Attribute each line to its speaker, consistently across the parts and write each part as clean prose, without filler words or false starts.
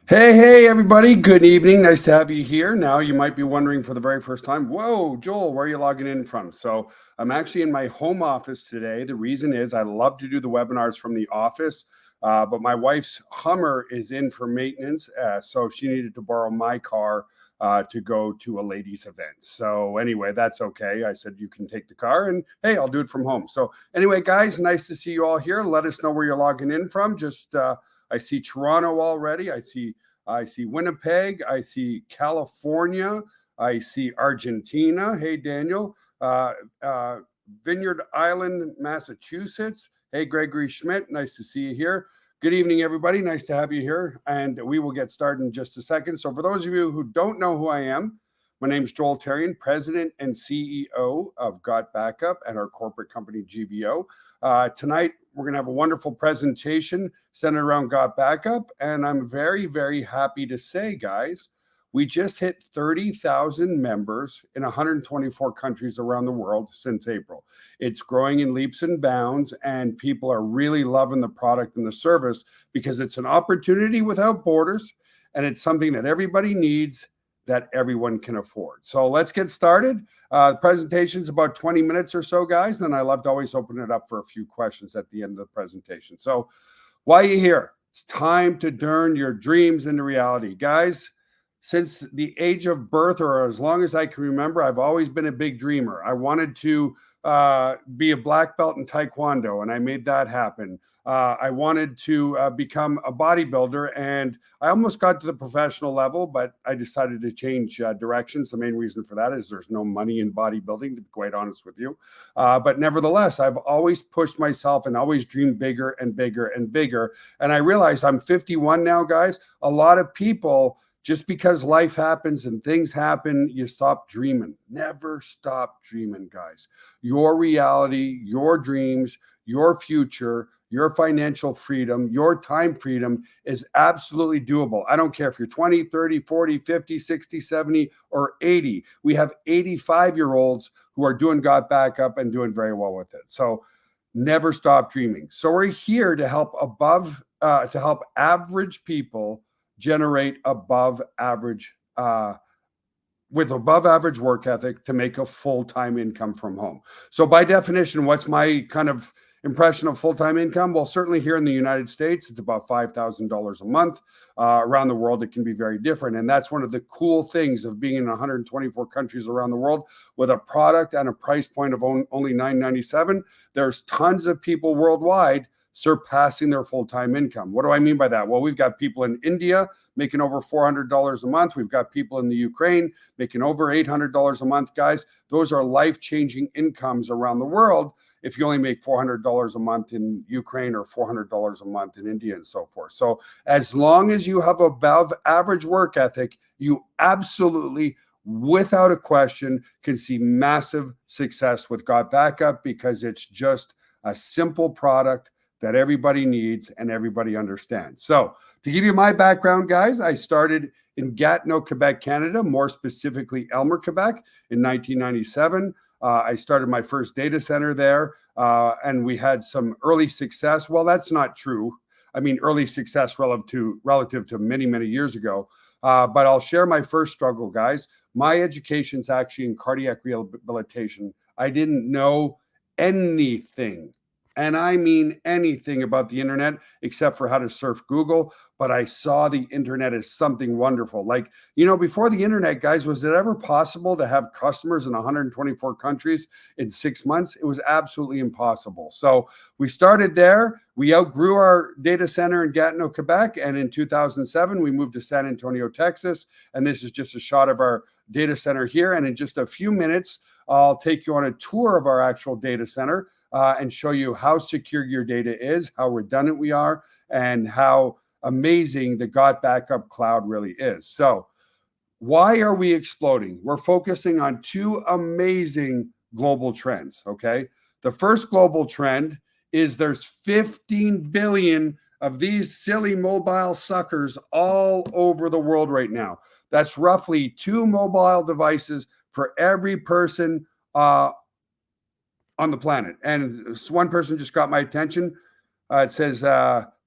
Speaker 1: Hey, everybody. Good evening. Nice to have you here. Now, you might be wondering for the very first time, whoa, Joel, where are you logging in from? So, I'm actually in my home office today. The reason is I love to do the webinars from the office, but my wife's Hummer is in for maintenance. So, she needed to borrow my car to go to a ladies' event. So, anyway, that's okay. I said, you can take the car and hey, I'll do it from home. So, anyway, guys, nice to see you all here. Let us know where you're logging in from. I see Toronto already. I see Winnipeg. I see California. I see Argentina. Hey, Daniel. Vineyard Island, Massachusetts. Hey, Gregory Schmidt. Nice to see you here. Good evening, everybody. Nice to have you here. And we will get started in just a second. So, for those of you who don't know who I am, my name is Joel Therrien, President and CEO of Got Backup and our corporate company, GVO. Tonight, we're going to have a wonderful presentation centered around Got Backup. And I'm very, very happy to say, guys, we just hit 30,000 members in 124 countries around the world since April. It's growing in leaps and bounds, and people are really loving the product and the service because it's an opportunity without borders, and it's something that everybody needs that everyone can afford. So let's get started. The presentation's about 20 minutes or so, guys. Then I love to always open it up for a few questions at the end of the presentation. So why are you here? It's time to turn your dreams into reality. Guys, since the age of birth, or as long as I can remember, I've always been a big dreamer. I wanted to be a black belt in Taekwondo, and I made that happen. I wanted to become a bodybuilder, and I almost got to the professional level, but I decided to change directions. The main reason for that is there's no money in bodybuilding, to be quite honest with you. But nevertheless, I've always pushed myself and always dreamed bigger and bigger and bigger. And I realize I'm 51 now, guys. A lot of people, just because life happens and things happen, you stop dreaming. Never stop dreaming, guys. Your reality, your dreams, your future, your financial freedom, your time freedom is absolutely doable. I don't care if you're 20, 30, 40, 50, 60, 70, or 80. We have 85-year-olds who are doing Got Backup and doing very well with it. So never stop dreaming. So we're here to help average people generate above average with above average work ethic to make a full-time income from home. So by definition, what's my kind of impression of full-time income? Well, certainly here in the United States, it's about $5,000 a month. Around the world, it can be very different. And that's one of the cool things of being in 124 countries around the world with a product and a price point of only $997. There's tons of people worldwide surpassing their full-time income. What do I mean by that? Well, we've got people in India making over $400 a month. We've got people in the Ukraine making over $800 a month, guys. Those are life-changing incomes around the world if you only make $400 a month in Ukraine or $400 a month in India and so forth. So as long as you have above average work ethic, you absolutely, without a question, can see massive success with Got Backup because it's just a simple product that everybody needs and everybody understands. So to give you my background, guys, I started in Gatineau, Quebec, Canada, more specifically Elmer, Quebec in 1997. I started my first data center there, and we had some early success. Well, that's not true. I mean, early success relative to many, many years ago. But I'll share my first struggle, guys. My education's actually in cardiac rehabilitation. I didn't know anything, and I mean anything, about the internet except for how to surf Google. But I saw the internet as something wonderful. Like, before the internet, guys, was it ever possible to have customers in 124 countries in 6 months? It was absolutely impossible. So we started there. We outgrew our data center in Gatineau, Quebec. And in 2007, we moved to San Antonio, Texas. And this is just a shot of our data center here. And in just a few minutes, I'll take you on a tour of our actual data center and show you how secure your data is, how redundant we are, and how amazing the Got Backup cloud really is. So why are we exploding? We're focusing on two amazing global trends, okay? The first global trend is there's 15 billion of these silly mobile suckers all over the world right now. That's roughly 2 mobile devices for every person on the planet. And one person just got my attention. It says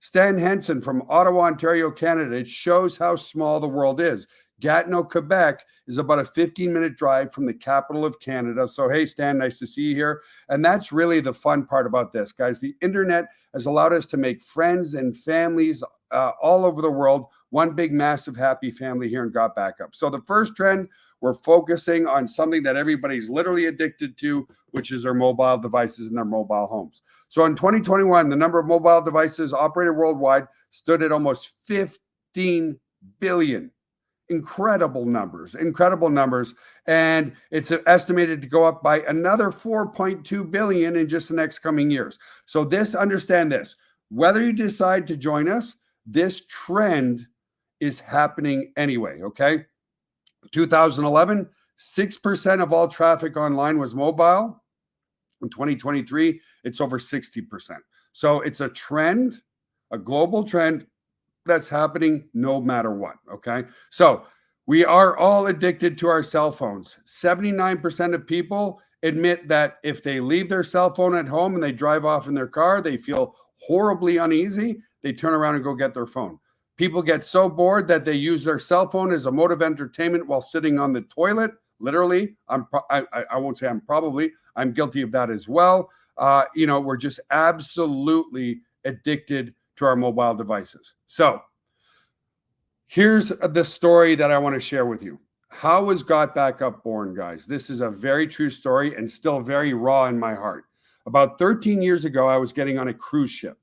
Speaker 1: Stan Henson from Ottawa, Ontario, Canada. It shows how small the world is. Gatineau, Quebec is about a 15-minute drive from the capital of Canada. So, hey, Stan, nice to see you here. And that's really the fun part about this, guys. The internet has allowed us to make friends and families all over the world, one big, massive, happy family here in Got Backup. So the first trend, we're focusing on something that everybody's literally addicted to, which is their mobile devices and their mobile homes. So in 2021, the number of mobile devices operated worldwide stood at almost 15 billion. Incredible numbers. And it's estimated to go up by another 4.2 billion in just the next coming years. So understand this, whether you decide to join us, this trend is happening anyway, okay? 2011, 6% of all traffic online was mobile. In 2023, it's over 60%. So it's a trend, a global trend that's happening no matter what, okay? So we are all addicted to our cell phones. 79% of people admit that if they leave their cell phone at home and they drive off in their car, they feel horribly uneasy. They turn around and go get their phone. People get so bored that they use their cell phone as a mode of entertainment while sitting on the toilet. Literally, I won't say I'm guilty of that as well. We're just absolutely addicted to our mobile devices. So here's the story that I want to share with you. How was Got Backup born, guys? This is a very true story and still very raw in my heart. About 13 years ago, I was getting on a cruise ship.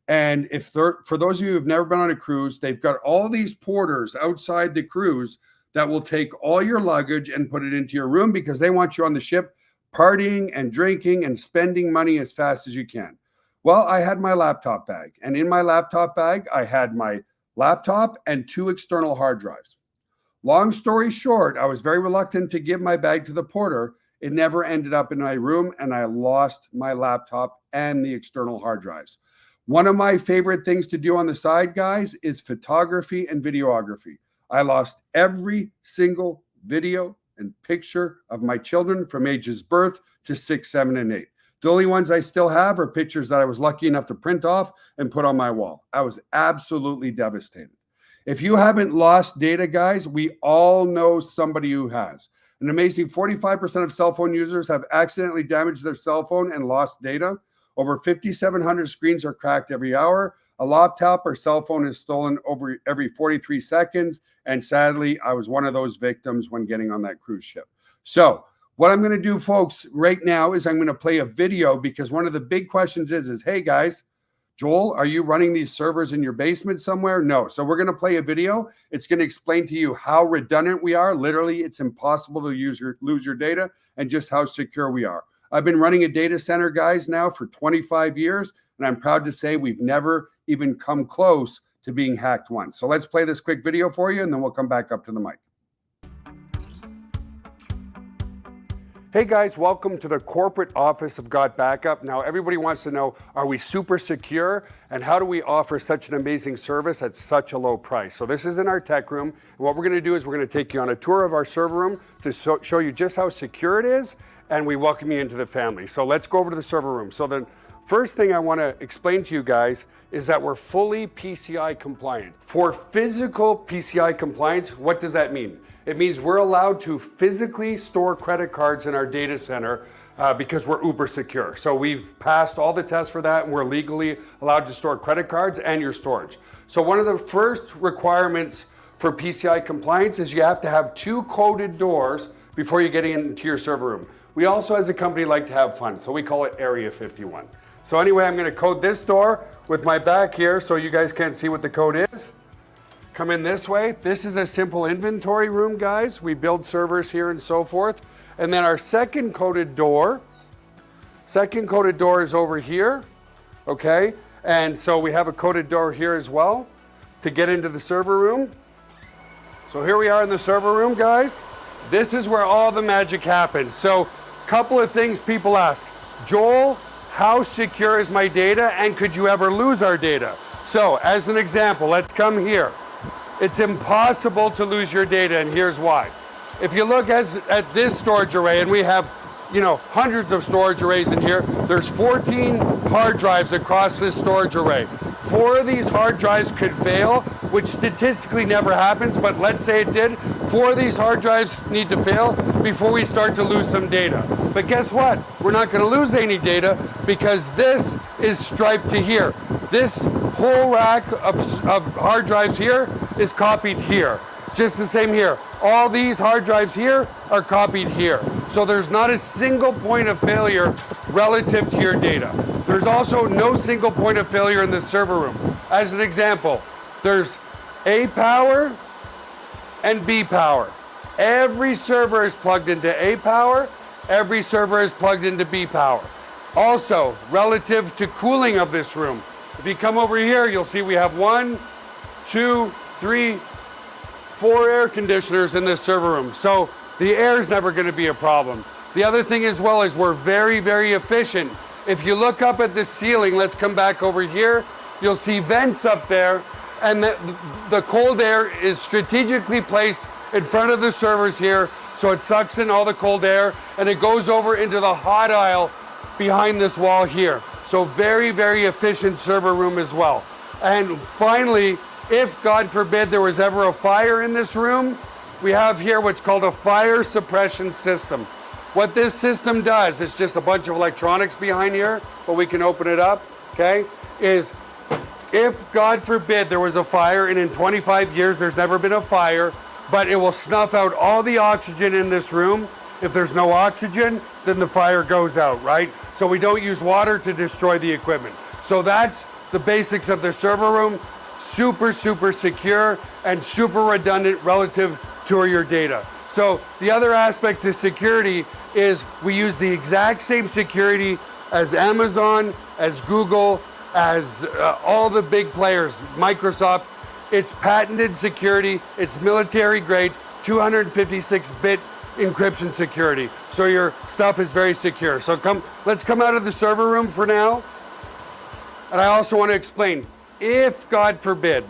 Speaker 1: And for those of you who've never been on a cruise, they've got all these porters outside the cruise that will take all your luggage and put it into your room because they want you on the ship partying and drinking and spending money as fast as you can. Well, I had my laptop bag, and in my laptop bag, I had my laptop and 2 external hard drives. Long story short, I was very reluctant to give my bag to the porter. It never ended up in my room, and I lost my laptop and the external hard drives. One of my favorite things to do on the side, guys, is photography and videography. I lost every single video and picture of my children from ages birth to 6, 7, and 8. The only ones I still have are pictures that I was lucky enough to print off and put on my wall. I was absolutely devastated. If you haven't lost data, guys, we all know somebody who has. An amazing 45% of cell phone users have accidentally damaged their cell phone and lost data. Over 5,700 screens are cracked every hour. A laptop or cell phone is stolen over every 43 seconds. And sadly, I was one of those victims when getting on that cruise ship. So what I'm going to do, folks, right now is I'm going to play a video because one of the big questions is, hey, guys, Joel, are you running these servers in your basement somewhere? No. So we're going to play a video. It's going to explain to you how redundant we are. Literally, it's impossible to lose your data and just how secure we are. I've been running a data center, guys, now for 25 years, and I'm proud to say we've never even come close to being hacked once. So let's play this quick video for you, and then we'll come back up to the mic. Hey guys, welcome to the corporate office of Got Backup. Now everybody wants to know, are we super secure? And how do we offer such an amazing service at such a low price? So this is in our tech room. And what we're gonna do is we're gonna take you on a tour of our server room to show you just how secure it is, and we welcome you into the family. So let's go over to the server room. So the first thing I wanna explain to you guys is that we're fully PCI compliant. For physical PCI compliance, what does that mean? It means we're allowed to physically store credit cards in our data center because we're uber secure. So we've passed all the tests for that, and we're legally allowed to store credit cards and your storage. So one of the first requirements for PCI compliance is you have to have 2 coded doors before you get into your server room. We also, as a company, like to have fun, so we call it Area 51. So anyway, I'm gonna code this door with my back here so you guys can't see what the code is. Come in this way. This is a simple inventory room, guys. We build servers here and so forth. And then our second coded door is over here, okay? And so we have a coded door here as well to get into the server room. So here we are in the server room, guys. This is where all the magic happens. So couple of things people ask. Joel, how secure is my data, and could you ever lose our data? So as an example, let's come here. It's impossible to lose your data, and here's why. If you look at this storage array, and we have, hundreds of storage arrays in here, there's 14 hard drives across this storage array. 4 of these hard drives could fail, which statistically never happens, but let's say it did. 4 of these hard drives need to fail before we start to lose some data. But guess what? We're not going to lose any data because this is striped to here. This whole rack of hard drives here is copied here. Just the same here. All these hard drives here are copied here. So there's not a single point of failure relative to your data. There's also no single point of failure in the server room. As an example, there's A power and B power. Every server is plugged into A power. Every server is plugged into B power. Also, relative to cooling of this room, if you come over here, you'll see we have 1, 2, 3, 4 air conditioners in this server room. So the air is never going to be a problem. The other thing as well is we're very, very efficient. If you look up at the ceiling, let's come back over here, you'll see vents up there, and the cold air is strategically placed in front of the servers here, so it sucks in all the cold air, and it goes over into the hot aisle behind this wall here. So very, very efficient server room as well. And finally, if God forbid there was ever a fire in this room, we have here what's called a fire suppression system. What this system does, it's just a bunch of electronics behind here, but we can open it up, okay, is if God forbid there was a fire, and in 25 years there's never been a fire, but it will snuff out all the oxygen in this room. If there's no oxygen, then the fire goes out, right? So we don't use water to destroy the equipment. So that's the basics of the server room. Super, super secure and super redundant relative to your data. So the other aspect to security is we use the exact same security as Amazon, as Google, as all the big players, Microsoft. It's patented security, it's military grade, 256-bit encryption security. So your stuff is very secure. So let's come out of the server room for now. And I also want to explain, if God forbid,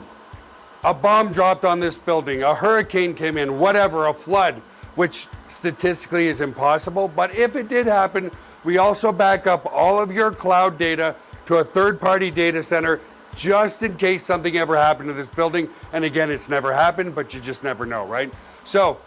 Speaker 1: a bomb dropped on this building, a hurricane came in, whatever, a flood, which statistically is impossible, but if it did happen, we also back up all of your cloud data to a third-party data center just in case something ever happened to this building. And again, it's never happened, but you just never know, right? So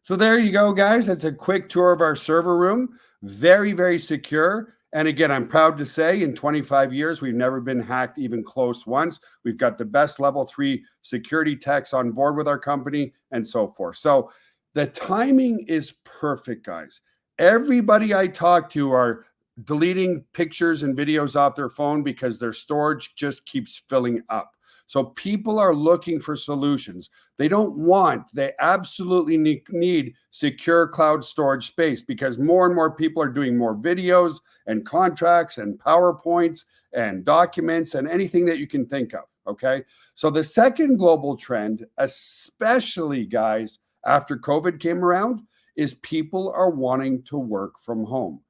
Speaker 1: there you go, guys. That's a quick tour of our server room. Very, very secure. And again, I'm proud to say in 25 years, we've never been hacked even close once. We've got the best level 3 security techs on board with our company and so forth. So the timing is perfect, guys. Everybody I talk to are deleting pictures and videos off their phone because their storage just keeps filling up. So people are looking for solutions. They absolutely need secure cloud storage space because more and more people are doing more videos and contracts and PowerPoints and documents and anything that you can think of, okay? So the second global trend, especially guys, after COVID came around, is people are wanting to work from home.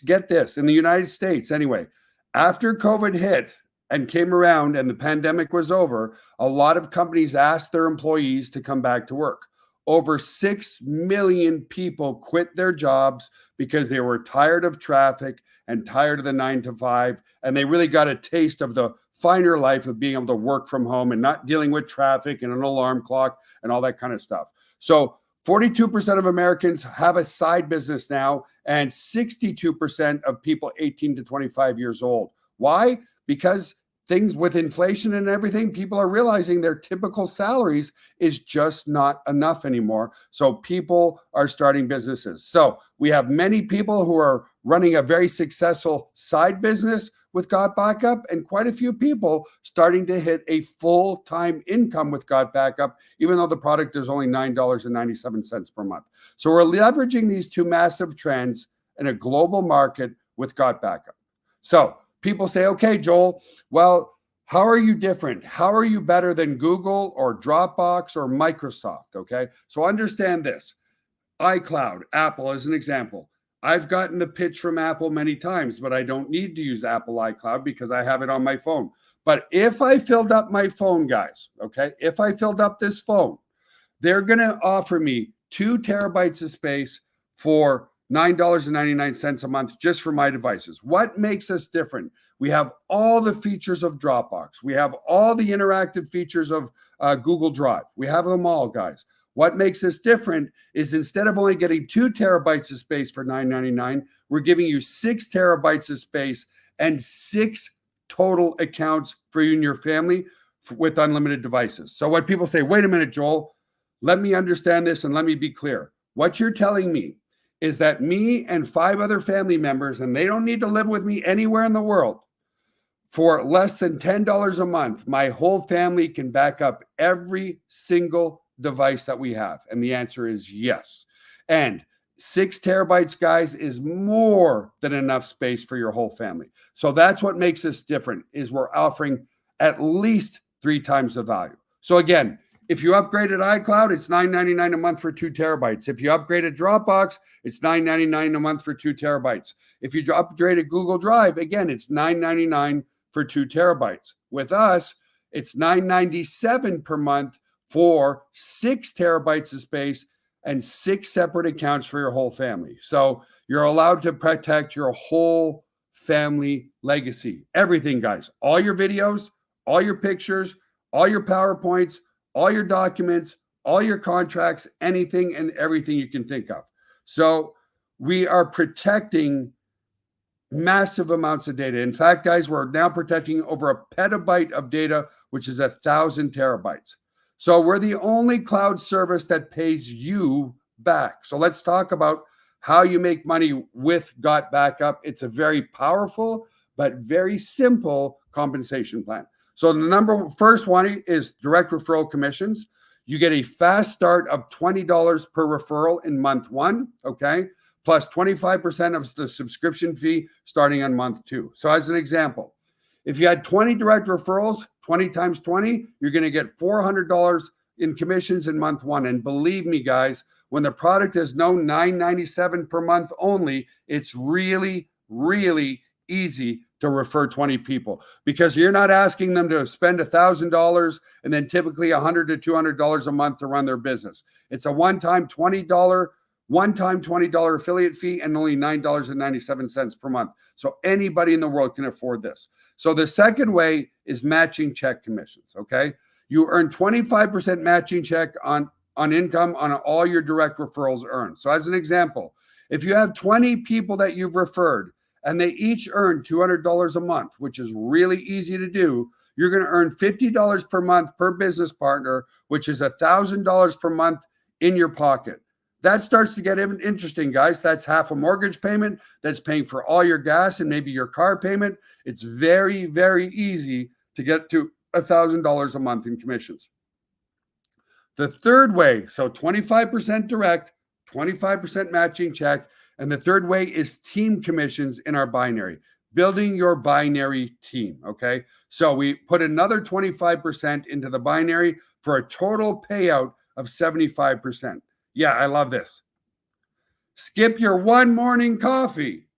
Speaker 1: Get this, in the United States anyway, after COVID hit and came around and the pandemic was over, a lot of companies asked their employees to come back to work. Over 6 million people quit their jobs because they were tired of traffic and tired of the 9 to 5, and they really got a taste of the finer life of being able to work from home and not dealing with traffic and an alarm clock and all that kind of stuff. So 42% of Americans have a side business now, and 62% of people 18 to 25 years old. Why? Because things with inflation and everything, people are realizing their typical salaries is just not enough anymore. So people are starting businesses. So we have many people who are running a very successful side business with Got Backup, and quite a few people starting to hit a full-time income with Got Backup, even though the product is only $9.97 per month. So we're leveraging these two massive trends in a global market with Got Backup. So people say, okay, Joel, well, how are you different? How are you better than Google or Dropbox or Microsoft? Okay, so understand this. iCloud, Apple as an example. I've gotten the pitch from Apple many times, but I don't need to use Apple iCloud because I have it on my phone. But if I filled up my phone, guys, okay, if I filled up this phone, they're going to offer me 2 terabytes of space for $9.99 a month just for my devices. What makes us different? We have all the features of Dropbox. We have all the interactive features of Google Drive. We have them all, guys. What makes us different is instead of only getting 2 terabytes of space for $9.99, we're giving you 6 terabytes of space and 6 total accounts for you and your family with unlimited devices. So what people say, wait a minute, Joel, let me understand this and let me be clear. What you're telling me is that me and 5 other family members, and they don't need to live with me anywhere in the world, for less than $10 a month, my whole family can back up every single device that we have. And the answer is yes. And 6 terabytes, guys, is more than enough space for your whole family. So that's what makes us different, is we're offering at least 3 times the value. So again, if you upgraded iCloud, it's $9.99 a month for 2 terabytes. If you upgraded Dropbox, it's $9.99 a month for 2 terabytes. If you upgraded Google Drive, again, it's $9.99 for 2 terabytes. With us, it's $9.97 per month for 6 terabytes of space and 6 separate accounts for your whole family. So you're allowed to protect your whole family legacy. Everything, guys. All your videos, all your pictures, all your PowerPoints, all your documents, all your contracts, anything and everything you can think of. So we are protecting massive amounts of data. In fact, guys, we're now protecting over a petabyte of data, which is 1,000 terabytes. So we're the only cloud service that pays you back. So let's talk about how you make money with Got Backup. It's a very powerful but very simple compensation plan. So the first one is direct referral commissions. You get a fast start of $20 per referral in month 1, okay? Plus 25% of the subscription fee starting on month 2. So as an example, if you had 20 direct referrals, 20 times 20, you're going to get $400 in commissions in month 1. And believe me, guys, when the product is no $9.97 per month only, it's really, really easy to refer 20 people because you're not asking them to spend $1,000 and then typically $100 to $200 a month to run their business. It's a one-time $20 affiliate fee and only $9.97 per month. So anybody in the world can afford this. So the second way is matching check commissions, okay? You earn 25% matching check on income on all your direct referrals earned. So as an example, if you have 20 people that you've referred and they each earn $200 a month, which is really easy to do, you're going to earn $50 per month per business partner, which is $1,000 per month in your pocket. That starts to get interesting, guys. That's half a mortgage payment. That's paying for all your gas and maybe your car payment. It's very, very easy to get to $1,000 a month in commissions. The third way, so 25% direct, 25% matching check. And the third way is team commissions in our binary, building your binary team, okay? So we put another 25% into the binary for a total payout of 75%. Yeah, I love this. Skip your one morning coffee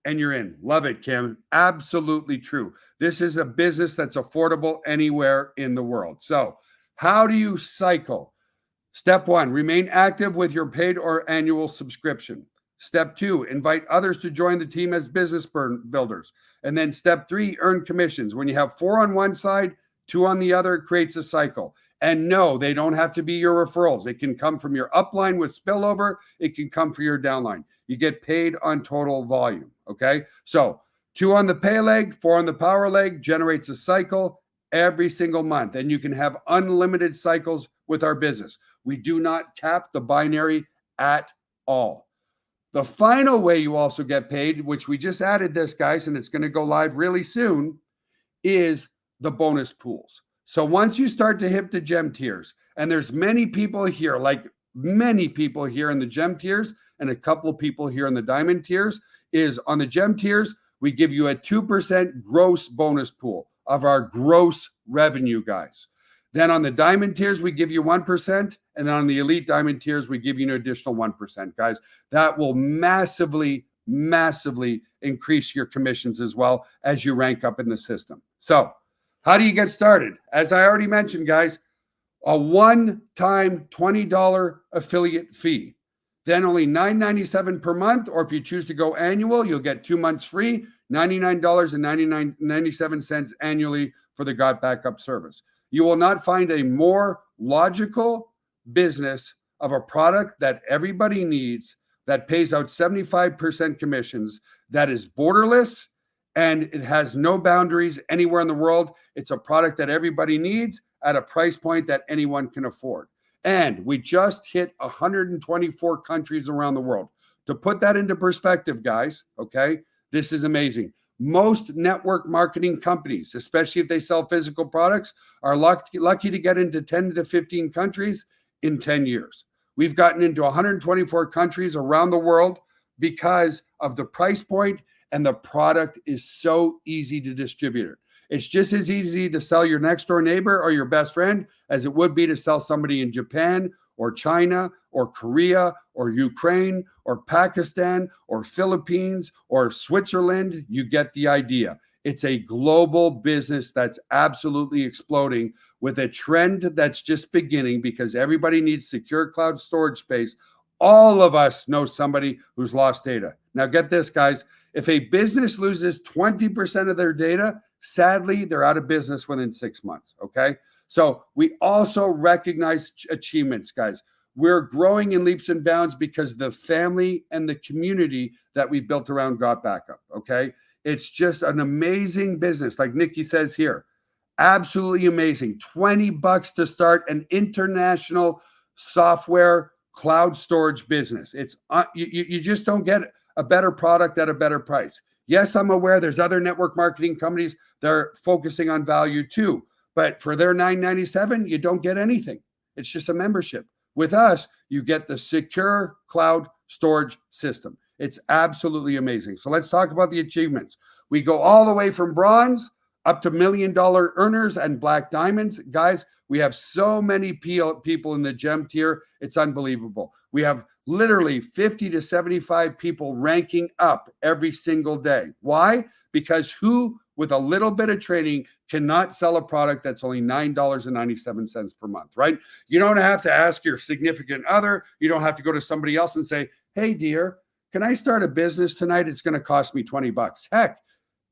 Speaker 1: and you're in. Love it, Kim. Absolutely true. This is a business that's affordable anywhere in the world. So how do you cycle? Step 1, remain active with your paid or annual subscription. Step 2, invite others to join the team as business builders. And then step 3, earn commissions. When you have 4 on one side, 2 on the other, it creates a cycle. And no, they don't have to be your referrals. It can come from your upline with spillover. It can come from your downline. You get paid on total volume, okay? So 2 on the pay leg, 4 on the power leg generates a cycle every single month. And you can have unlimited cycles with our business. We do not cap the binary at all. The final way you also get paid, which we just added this, guys, and it's going to go live really soon, is the bonus pools. So once you start to hit the gem tiers, and there's many people here, like many people here in the gem tiers and a couple of people here in the diamond tiers, is on the gem tiers, we give you a 2% gross bonus pool of our gross revenue, guys. Then on the diamond tiers, we give you 1%. And on the elite diamond tiers, we give you an additional 1%, guys. That will massively, massively increase your commissions as well as you rank up in the system. So how do you get started? As I already mentioned, guys, a one-time $20 affiliate fee. Then only $9.97 per month, or if you choose to go annual, you'll get 2 months free, $99.97 annually for the Got Backup service. You will not find a more logical business of a product that everybody needs, that pays out 75% commissions, that is borderless, and it has no boundaries anywhere in the world. It's a product that everybody needs at a price point that anyone can afford. And we just hit 124 countries around the world. To put that into perspective, guys, okay, this is amazing. Most network marketing companies, especially if they sell physical products, are lucky to get into 10 to 15 countries in 10 years. We've gotten into 124 countries around the world because of the price point, and the product is so easy to distribute. It's just as easy to sell your next door neighbor or your best friend as it would be to sell somebody in Japan or China or Korea or Ukraine or Pakistan or Philippines or Switzerland. You get the idea. It's a global business that's absolutely exploding, with a trend that's just beginning because everybody needs secure cloud storage space. All of us know somebody who's lost data. Now get this, guys. If a business loses 20% of their data, sadly, they're out of business within 6 months, okay? So we also recognize achievements, guys. We're growing in leaps and bounds because the family and the community that we built around Got Backup, okay? It's just an amazing business. Like Nikki says here, absolutely amazing. $20 to start an international software cloud storage business. It's you just don't get a better product at a better price. Yes, I'm aware there's other network marketing companies that are focusing on value too, but for their $9.97, you don't get anything. It's just a membership. With us, you get the secure cloud storage system. It's absolutely amazing. So let's talk about the achievements. We go all the way from bronze up to $1 million earners and black diamonds. Guys, we have so many people in the gem tier. It's unbelievable. We have literally 50 to 75 people ranking up every single day. Why? Because who, with a little bit of training, cannot sell a product that's only $9.97 per month, right? You don't have to ask your significant other. You don't have to go to somebody else and say, hey, dear, can I start a business tonight? It's going to cost me $20. Heck,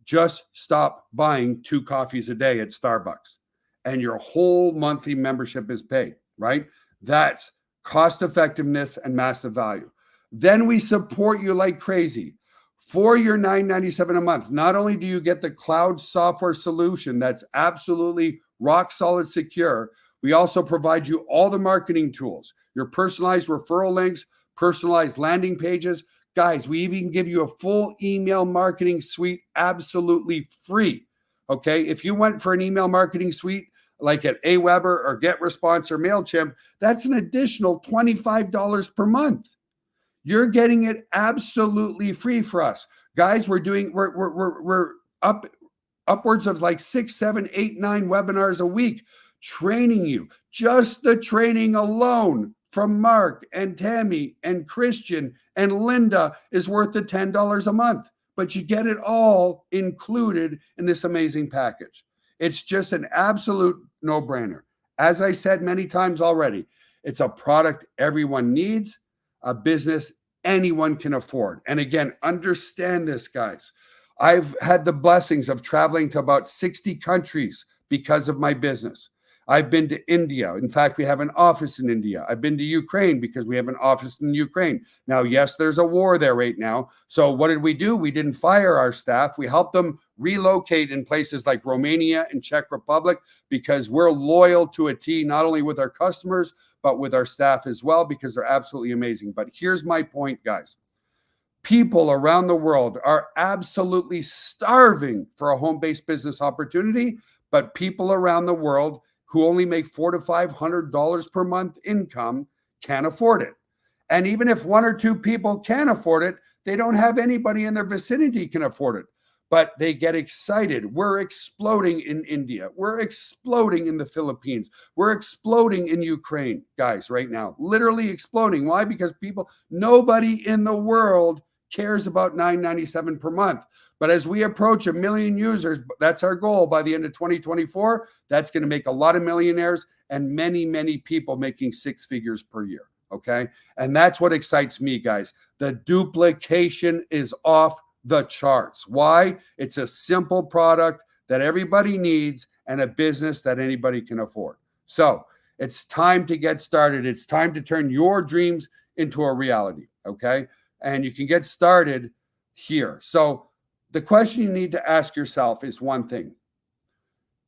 Speaker 1: just stop buying 2 coffees a day at Starbucks and your whole monthly membership is paid, right? That's cost effectiveness and massive value. Then we support you like crazy. For your $9.97 a month, not only do you get the cloud software solution that's absolutely rock solid secure, we also provide you all the marketing tools, your personalized referral links, personalized landing pages. Guys, we even give you a full email marketing suite absolutely free. Okay, if you went for an email marketing suite like at Aweber or GetResponse or MailChimp, that's an additional $25 per month. You're getting it absolutely free for us. Guys, we're upwards of like 6, 7, 8, 9 webinars a week training you. Just the training alone from Mark and Tammy and Christian and Linda is worth the $10 a month, but you get it all included in this amazing package. It's just an absolute no-brainer. As I said many times already, it's a product everyone needs, a business anyone can afford. And again, understand this, guys. I've had the blessings of traveling to about 60 countries because of my business. I've been to India. In fact, we have an office in India. I've been to Ukraine because we have an office in Ukraine. Now, yes, there's a war there right now. So what did we do? We didn't fire our staff. We helped them relocate in places like Romania and Czech Republic because we're loyal to a T, not only with our customers, but with our staff as well, because they're absolutely amazing. But here's my point, guys. People around the world are absolutely starving for a home-based business opportunity, but people around the world who only make $400 to $500 per month income can't afford it. And even if 1 or 2 people can afford it, they don't have anybody in their vicinity can afford it. But they get excited. We're exploding in India. We're exploding in the Philippines. We're exploding in Ukraine, guys, right now. Literally exploding. Why? Because nobody in the world cares about $9.97 per month. But as we approach 1 million users, that's our goal by the end of 2024. That's going to make a lot of millionaires and many, many people making 6 figures per year. Okay. And that's what excites me, guys. The duplication is off the charts. Why? It's a simple product that everybody needs and a business that anybody can afford. So it's time to get started. It's time to turn your dreams into a reality. Okay. And you can get started here. So the question you need to ask yourself is one thing.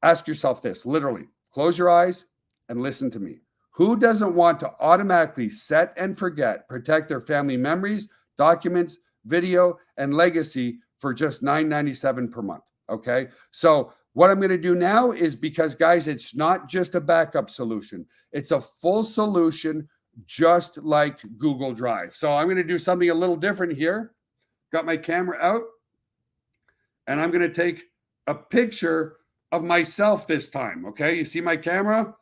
Speaker 1: Ask yourself this, literally, close your eyes and listen to me. Who doesn't want to automatically set and forget, protect their family memories, documents, video, and legacy for just $9.97 per month? Okay. So what I'm going to do now is, because guys, it's not just a backup solution. It's a full solution, just like Google Drive. So I'm going to do something a little different here. Got my camera out and I'm going to take a picture of myself this time. Okay. You see my camera?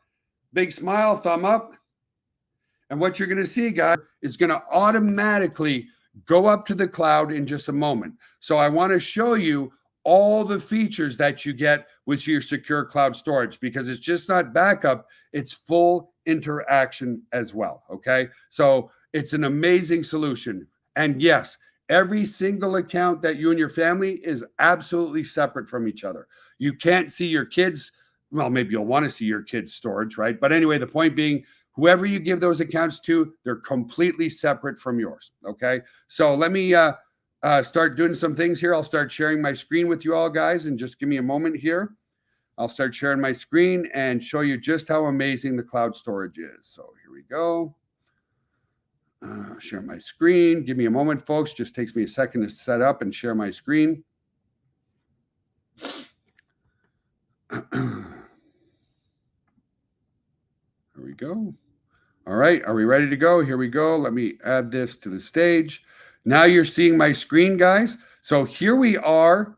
Speaker 1: Big smile, thumb up. And what you're going to see, guys, is going to automatically go up to the cloud in just a moment. So I want to show you all the features that you get with your secure cloud storage, because it's just not backup, it's full interaction as well. Okay. So it's an amazing solution. And yes, every single account that you and your family is absolutely separate from each other. You can't see your kids. Well, maybe you'll want to see your kids' storage, right? But anyway, the point being, whoever you give those accounts to, they're completely separate from yours. Okay. So let me start doing some things here. I'll start sharing my screen with you all, guys, and just give me a moment here. I'll start sharing my screen and show you just how amazing the cloud storage is. So here we go. Share my screen. Give me a moment, folks. Just takes me a second to set up and share my screen. There we go. All right. Are we ready to go? Here we go. Let me add this to the stage. Now you're seeing my screen, guys. So here we are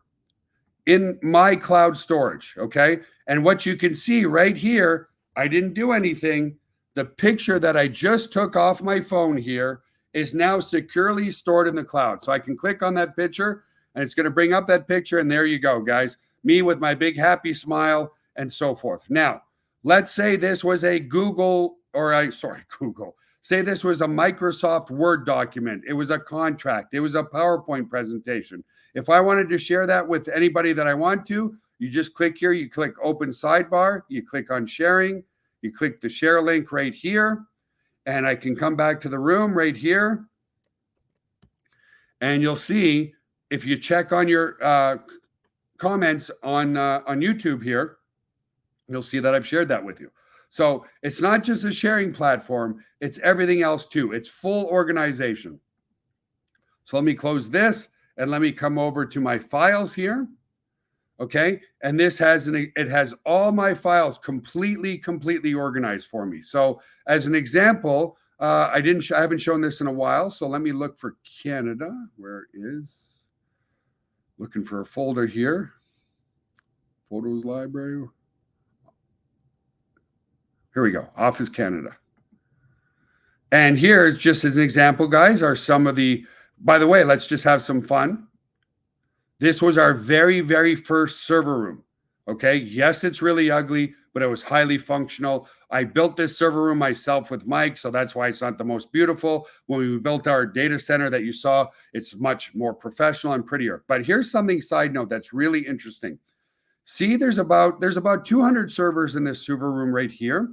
Speaker 1: in my cloud storage. Okay. And what you can see right here, I didn't do anything. The picture that I just took off my phone here is now securely stored in the cloud. So I can click on that picture and it's going to bring up that picture. And there you go, guys. Me with my big happy smile and so forth. Now, let's say this was a Google. Say this was a Microsoft Word document. It was a contract. It was a PowerPoint presentation. If I wanted to share that with anybody that I want to, you just click here. You click open sidebar. You click on sharing. You click the share link right here. And I can come back to the room right here. And you'll see, if you check on your comments on YouTube here, you'll see that I've shared that with you. So it's not just a sharing platform, it's everything else too. It's full organization. So let me close this and let me come over to my files here. Okay. And this has it has all my files completely organized for me. So as an example, I haven't shown this in a while. So let me look for Canada. Where is, looking for a folder here. Photos library. Here we go, Office Canada. And here's just as an example, guys, are some of the, by the way, let's just have some fun. This was our very first server room. Okay. Yes, it's really ugly, but it was highly functional. I built this server room myself with Mike, so that's why it's not the most beautiful. When we built our data center that you saw, it's much more professional and prettier. But here's something, side note, that's really interesting. See, there's about 200 servers in this server room right here.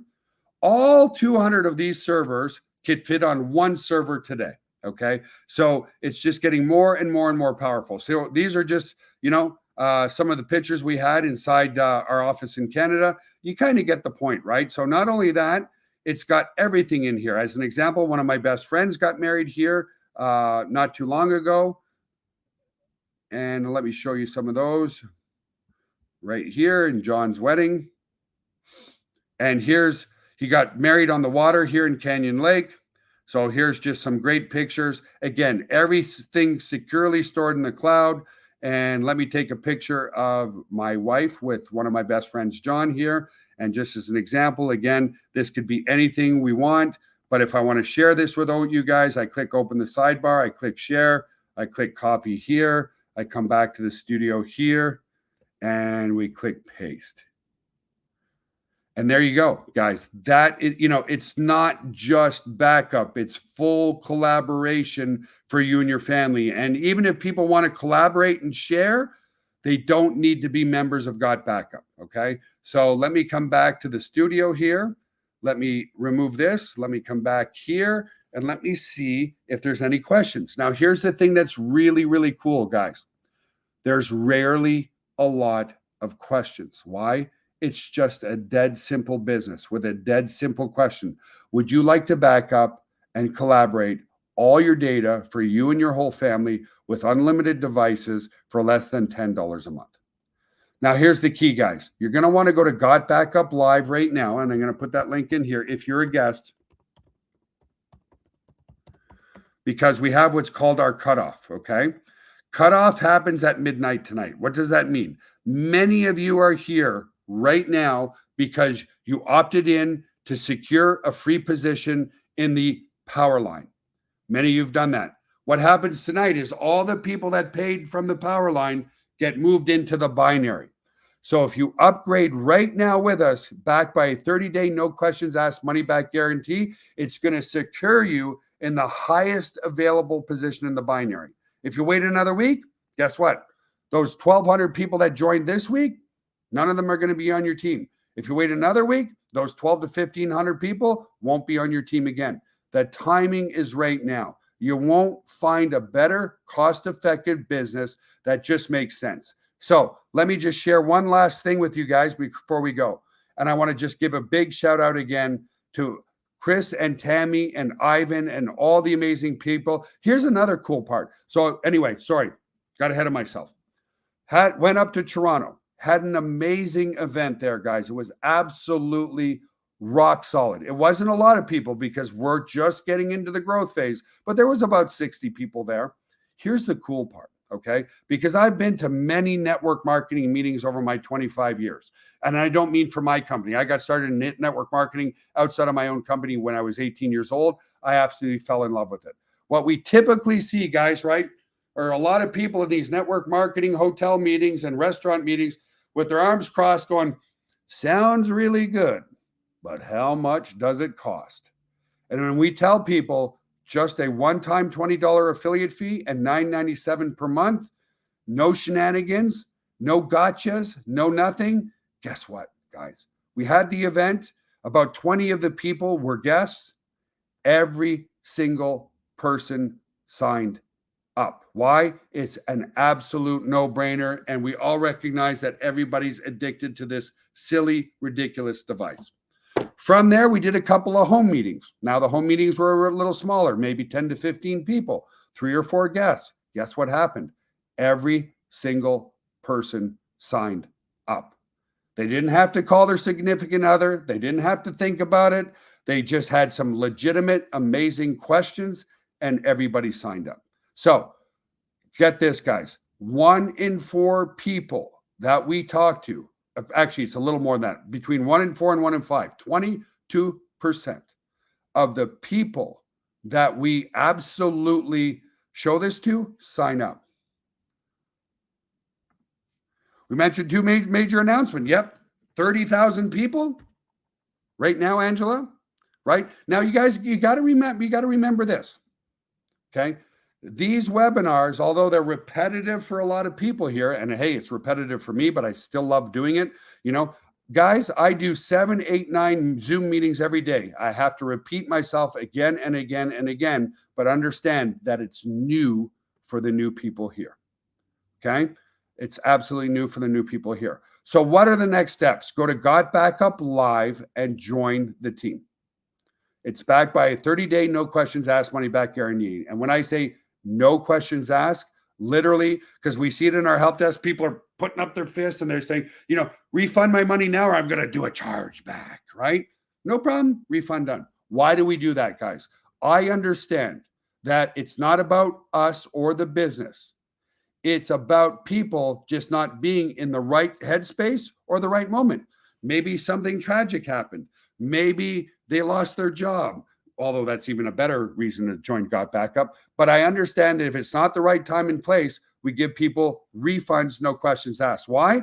Speaker 1: All 200 of these servers could fit on one server today. Okay. So it's just getting more and more powerful. So these are just, some of the pictures we had inside our office in Canada. You kind of get the point, right? So not only that, it's got everything in here. As an example, one of my best friends got married here not too long ago. And let me show you some of those right here in John's wedding. And he got married on the water here in Canyon Lake. So here's just some great pictures. Again, everything securely stored in the cloud. And let me take a picture of my wife with one of my best friends, John, here. And just as an example, again, this could be anything we want. But if I want to share this with all you guys, I click open the sidebar, I click share, I click copy here, I come back to the studio here, and we click paste. And there you go, guys. It's not just backup, it's full collaboration for you and your family. And even if people want to collaborate and share, they don't need to be members of Got Backup. Okay. So let me come back to the studio here. Let me remove this. Let me come back here and let me see if there's any questions. Now, here's the thing that's really, really cool, guys. There's rarely a lot of questions. Why? It's just a dead simple business with a dead simple question. Would you like to back up and collaborate all your data for you and your whole family with unlimited devices for less than $10 a month? Now, here's the key, guys. You're going to want to go to Got Backup Live right now, and I'm going to put that link in here if you're a guest, because we have what's called our cutoff, okay? Cutoff happens at midnight tonight. What does that mean? Many of you are here right now because you opted in to secure a free position in the power line. Many of you have done that. What happens tonight is all the people that paid from the power line get moved into the binary. So if you upgrade right now with us, backed by a 30-day, no questions asked, money back guarantee, it's going to secure you in the highest available position in the binary. If you wait another week, guess what? Those 1,200 people that joined this week, none of them are going to be on your team. If you wait another week, those 12 to 1,500 people won't be on your team again. The timing is right now. You won't find a better cost-effective business that just makes sense. So let me just share one last thing with you guys before we go. And I want to just give a big shout out again to Chris and Tammy and Ivan and all the amazing people. Here's another cool part. So anyway, sorry, got ahead of myself. Went up to Toronto, had an amazing event there, guys. It was absolutely rock solid. It wasn't a lot of people because we're just getting into the growth phase, but there was about 60 people there. Here's the cool part, okay? Because I've been to many network marketing meetings over my 25 years. And I don't mean for my company. I got started in network marketing outside of my own company when I was 18 years old. I absolutely fell in love with it. What we typically see, guys, right, are a lot of people in these network marketing hotel meetings and restaurant meetings with their arms crossed going, sounds really good, but how much does it cost? And when we tell people just a one-time $20 affiliate fee and $9.97 per month, no shenanigans, no gotchas, no nothing, guess what, guys? We had the event. About 20 of the people were guests. Every single person signed up. Why? It's an absolute no-brainer, and we all recognize that everybody's addicted to this silly, ridiculous device. From there, we did a couple of home meetings. Now, the home meetings were a little smaller, maybe 10 to 15 people, 3 or 4 guests. Guess what happened? Every single person signed up. They didn't have to call their significant other. They didn't have to think about it. They just had some legitimate, amazing questions, and everybody signed up. So get this, guys. 1 in 4 people that we talk to, actually, it's a little more than that, between 1 in 4 and 1 in 5, 22% of the people that we absolutely show this to sign up. We mentioned 2 major announcements. Yep, 30,000 people right now, Angela. Right now, you guys, you got to remember this. Okay, these webinars, although they're repetitive for a lot of people here, and hey, it's repetitive for me, but I still love doing it. You know, guys, I do 7, 8, 9 Zoom meetings every day. I have to repeat myself again and again and again, but understand that it's new for the new people here. Okay. It's absolutely new for the new people here. So what are the next steps? Go to Got Backup Live and join the team. It's backed by a 30-day, no questions asked, money back guarantee. And when I say no questions asked, literally, because we see it in our help desk, people are putting up their fists and they're saying, you know, refund my money now or I'm going to do a charge back, right? No problem. Refund done. Why do we do that, guys? I understand that it's not about us or the business. It's about people just not being in the right headspace or the right moment. Maybe something tragic happened. Maybe they lost their job, although that's even a better reason to join Got Backup. But I understand that if it's not the right time and place, we give people refunds, no questions asked. Why?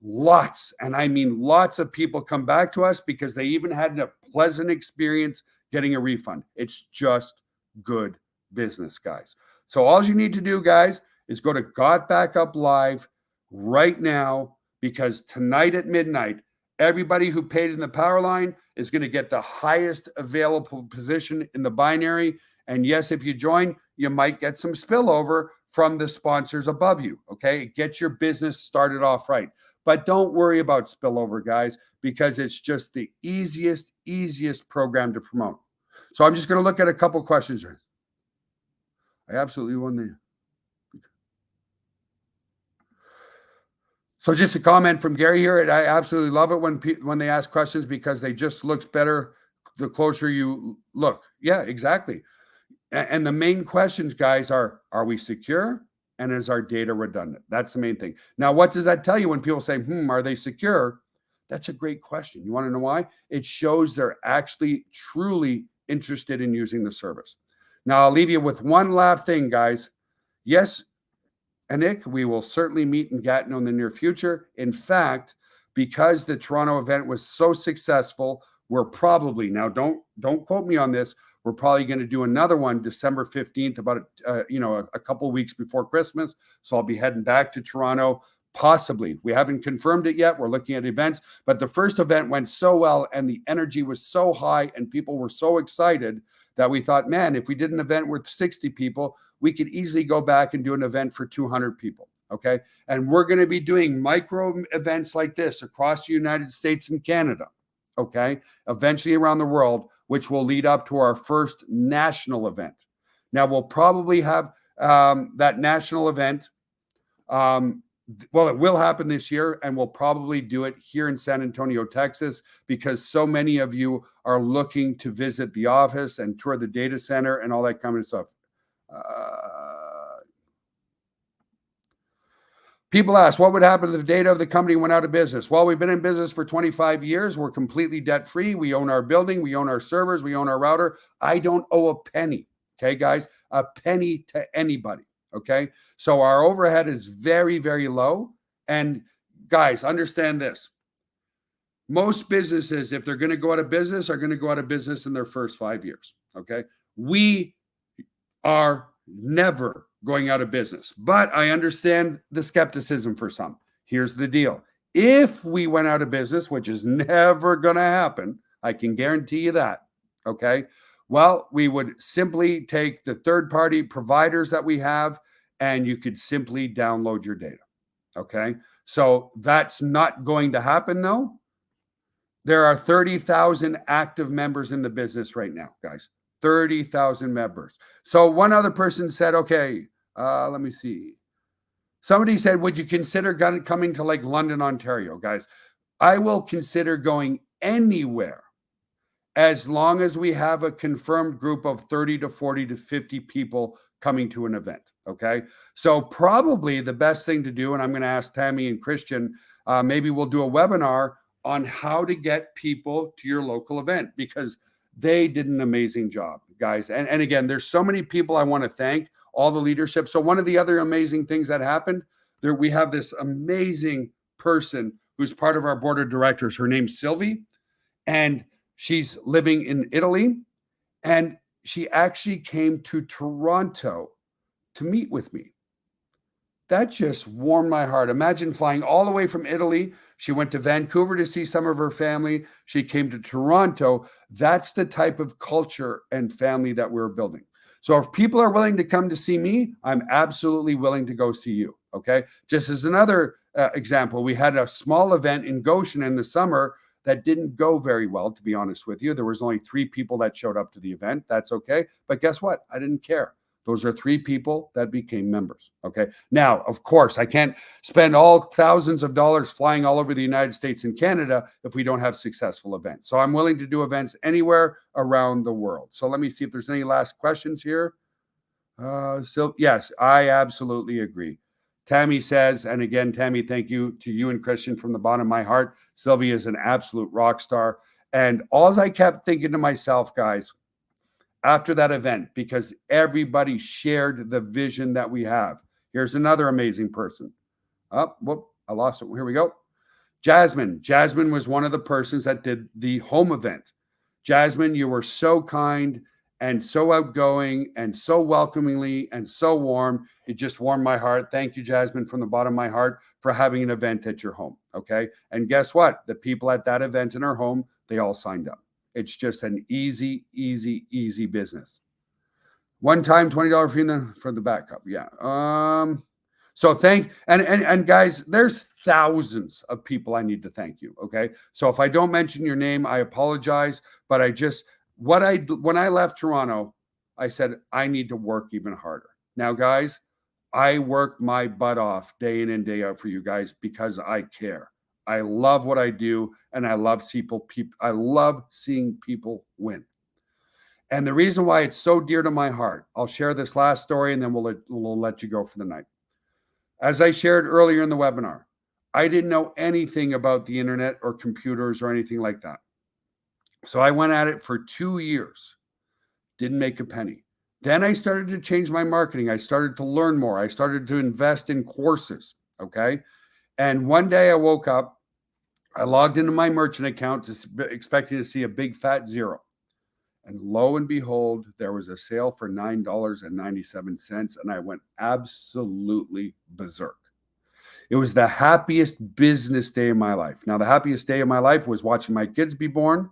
Speaker 1: lots, and I mean lots of people come back to us because they even had a pleasant experience getting a refund. It's just good business, guys. So all you need to do, guys, is go to Got Backup Live right now, because tonight at midnight, everybody who paid in the power line is going to get the highest available position in the binary. And yes, if you join, you might get some spillover from the sponsors above you. Okay. Get your business started off right. But don't worry about spillover, guys, because it's just the easiest program to promote. So I'm just going to look at a couple questions here. I absolutely won the. So just a comment from Gary here. I absolutely love it when they ask questions, because they just looks better the closer you look. Yeah, exactly. And the main questions, guys, are we secure? And is our data redundant? That's the main thing. Now, what does that tell you when people say, are they secure? That's a great question. You want to know why? It shows they're actually truly interested in using the service. Now, I'll leave you with one last thing, guys. Yes, Anik, we will certainly meet in Gatineau in the near future. In fact, because the Toronto event was so successful, we're probably, now don't quote me on this, we're probably going to do another one December 15th, about a couple of weeks before Christmas. So I'll be heading back to Toronto, possibly. We haven't confirmed it yet. We're looking at events, but the first event went so well and the energy was so high and people were so excited that we thought, man, if we did an event with 60 people, we could easily go back and do an event for 200 people. Okay. And we're going to be doing micro events like this across the United States and Canada. Okay. Eventually around the world, which will lead up to our first national event. Now we'll probably have that national event. Well, it will happen this year, and we'll probably do it here in San Antonio, Texas, because so many of you are looking to visit the office and tour the data center and all that kind of stuff. People ask, what would happen if the data of the company went out of business? Well, we've been in business for 25 years. We're completely debt-free. We own our building. We own our servers. We own our router. I don't owe a penny. Okay, guys, a penny to anybody. Okay, so our overhead is very, very low. And guys, understand this. Most businesses, if they're going to go out of business, are going to go out of business in their first 5 years. Okay, we are never going out of business, but I understand the skepticism for some. Here's the deal. If we went out of business, which is never going to happen, I can guarantee you that. Okay. Well, we would simply take the third-party providers that we have, and you could simply download your data. Okay. So that's not going to happen, though. There are 30,000 active members in the business right now, guys. 30,000 members. So one other person said, okay, let me see. Somebody said, would you consider coming to like London, Ontario? Guys, I will consider going anywhere as long as we have a confirmed group of 30 to 40 to 50 people coming to an event. Okay. So probably the best thing to do, and I'm going to ask Tammy and Christian, maybe we'll do a webinar on how to get people to your local event, because they did an amazing job, guys. And again, there's so many people I want to thank, all the leadership. So one of the other amazing things that happened there, we have this amazing person who's part of our board of directors. Her name's Sylvie, and she's living in Italy. And she actually came to Toronto to meet with me. That just warmed my heart. Imagine flying all the way from Italy. She went to Vancouver to see some of her family. She came to Toronto. That's the type of culture and family that we're building. So if people are willing to come to see me, I'm absolutely willing to go see you. Okay. Just as another example, we had a small event in Goshen in the summer that didn't go very well, to be honest with you. There was only 3 people that showed up to the event. That's okay. But guess what? I didn't care. Those are 3 people that became members. Okay. Now, of course, I can't spend all thousands of dollars flying all over the United States and Canada if we don't have successful events. So I'm willing to do events anywhere around the world. So let me see if there's any last questions here. So yes, I absolutely agree. Tammy says, and again, Tammy, thank you to you and Christian from the bottom of my heart. Sylvia is an absolute rock star. And all I kept thinking to myself, guys, after that event, because everybody shared the vision that we have. Here's another amazing person. Oh, whoop, I lost it. Here we go. Jasmine was one of the persons that did the home event. Jasmine, you were so kind and so outgoing and so welcomingly and so warm. It just warmed my heart. Thank you, Jasmine, from the bottom of my heart for having an event at your home. Okay. And guess what? The people at that event in our home, they all signed up. It's just an easy, easy, easy business. One time, $20 fee for the backup. Yeah. So and guys, there's thousands of people I need to thank you. Okay. So if I don't mention your name, I apologize. But when I left Toronto, I said, I need to work even harder. Now, guys, I work my butt off day in and day out for you guys because I care. I love what I do, and I love seeing people win. And the reason why it's so dear to my heart, I'll share this last story, and then we'll let you go for the night. As I shared earlier in the webinar, I didn't know anything about the internet or computers or anything like that. So I went at it for 2 years, didn't make a penny. Then I started to change my marketing. I started to learn more. I started to invest in courses. Okay. And one day I woke up, I logged into my merchant account expecting to see a big fat zero. And lo and behold, there was a sale for $9.97. And I went absolutely berserk. It was the happiest business day of my life. Now, the happiest day of my life was watching my kids be born.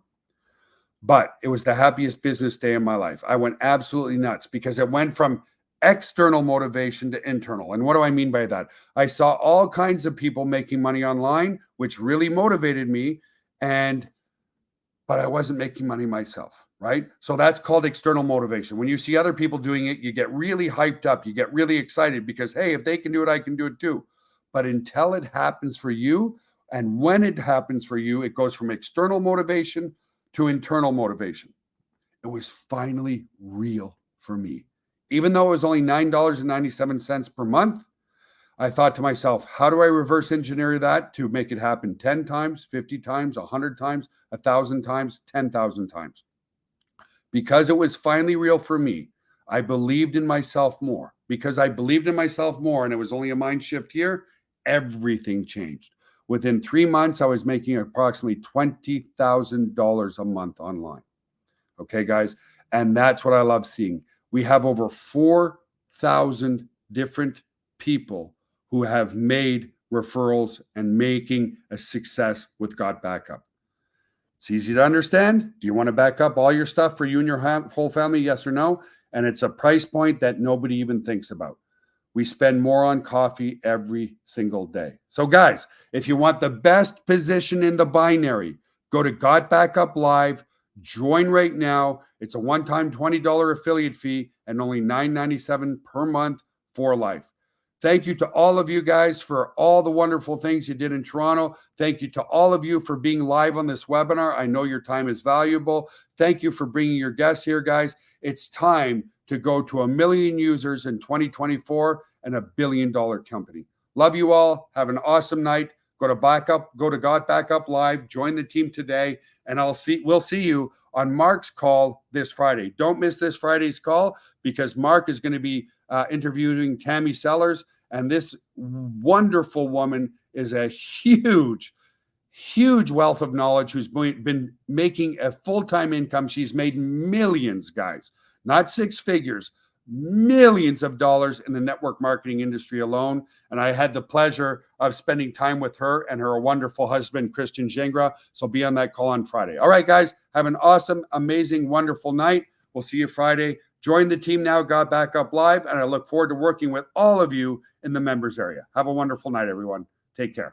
Speaker 1: But it was the happiest business day of my life. I went absolutely nuts because it went from external motivation to internal. And what do I mean by that? I saw all kinds of people making money online, which really motivated me. But I wasn't making money myself, right? So that's called external motivation. When you see other people doing it, you get really hyped up. You get really excited because, hey, if they can do it, I can do it too. But until it happens for you, and when it happens for you, it goes from external motivation to internal motivation. It was finally real for me. Even though it was only $9.97 per month, I thought to myself, how do I reverse engineer that to make it happen 10 times, 50 times, 100 times, 1,000 times, 10,000 times? Because it was finally real for me, I believed in myself more. Because I believed in myself more, and it was only a mind shift here, everything changed. Within 3 months, I was making approximately $20,000 a month online. Okay, guys? And that's what I love seeing. We have over 4,000 different people who have made referrals and making a success with Got Backup. It's easy to understand. Do you want to back up all your stuff for you and your whole family? Yes or no? And it's a price point that nobody even thinks about. We spend more on coffee every single day. So guys, if you want the best position in the binary, go to Got Backup Live, join right now. It's a one-time $20 affiliate fee and only $9.97 per month for life. Thank you to all of you guys for all the wonderful things you did in Toronto. Thank you to all of you for being live on this webinar. I know your time is valuable. Thank you for bringing your guests here, guys. It's time to go to 1 million users in 2024 and $1 billion company. Love you all. Have an awesome night. Go to Got Backup Live. Join the team today, and we'll see you on Mark's call this Friday. Don't miss this Friday's call because Mark is going to be interviewing Tammy Sellers, and this wonderful woman is a huge wealth of knowledge who's been making a full-time income. She's made millions, guys. Not six figures, millions of dollars in the network marketing industry alone. And I had the pleasure of spending time with her and her wonderful husband, Christian Gingras. So be on that call on Friday. All right, guys, have an awesome, amazing, wonderful night. We'll see you Friday. Join the team now, Got Backup Live, and I look forward to working with all of you in the members area. Have a wonderful night, everyone. Take care.